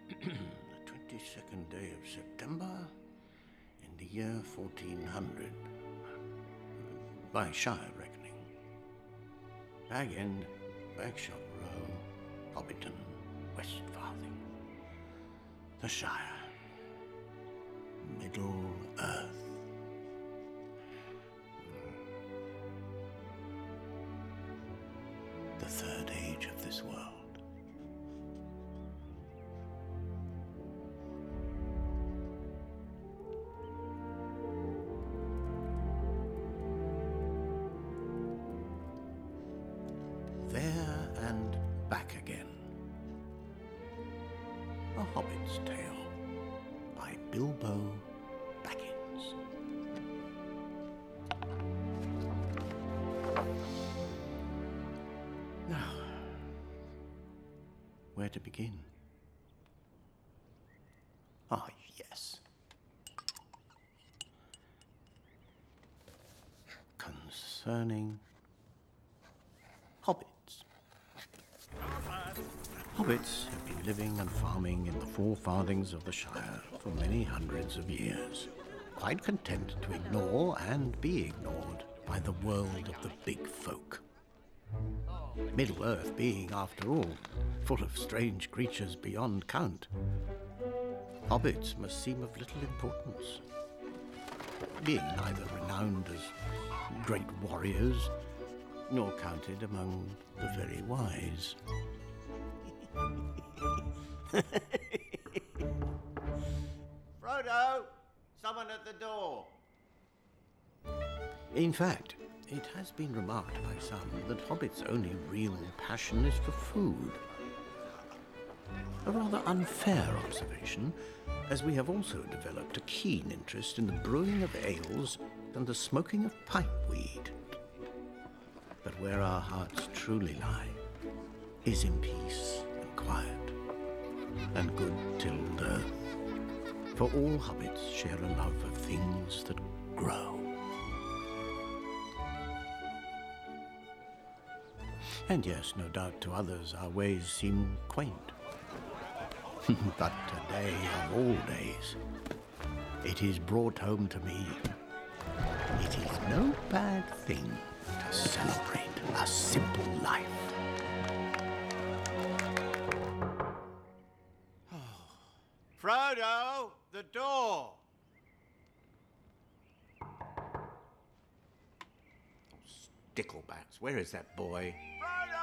The 22nd day of September in the year 1400, by Shire reckoning. Bag End, Bagshot Row, Hobbiton, Westfarthing. The Shire. Middle Earth. The third age of this world. There and back again. A Hobbit's Tale by Bilbo Baggins. Now, where to begin? Ah, yes. Concerning hobbits. Hobbits have been living and farming in the four farthings of the Shire for many hundreds of years, quite content to ignore and be ignored by the world of the big folk. Middle-earth being, after all, full of strange creatures beyond count, hobbits must seem of little importance, being neither renowned as great warriors nor counted among the very wise. Frodo! Someone at the door. In fact, it has been remarked by some that hobbits' only real passion is for food. A rather unfair observation, as we have also developed a keen interest in the brewing of ales and the smoking of pipeweed. But where our hearts truly lie is in peace and quiet and good tilled earth. For all hobbits share a love of things that grow. And yes, no doubt to others our ways seem quaint. But today of all days, it is brought home to me. It is no bad thing to celebrate a simple life. Frodo! The door! Sticklebacks, where is that boy? Frodo!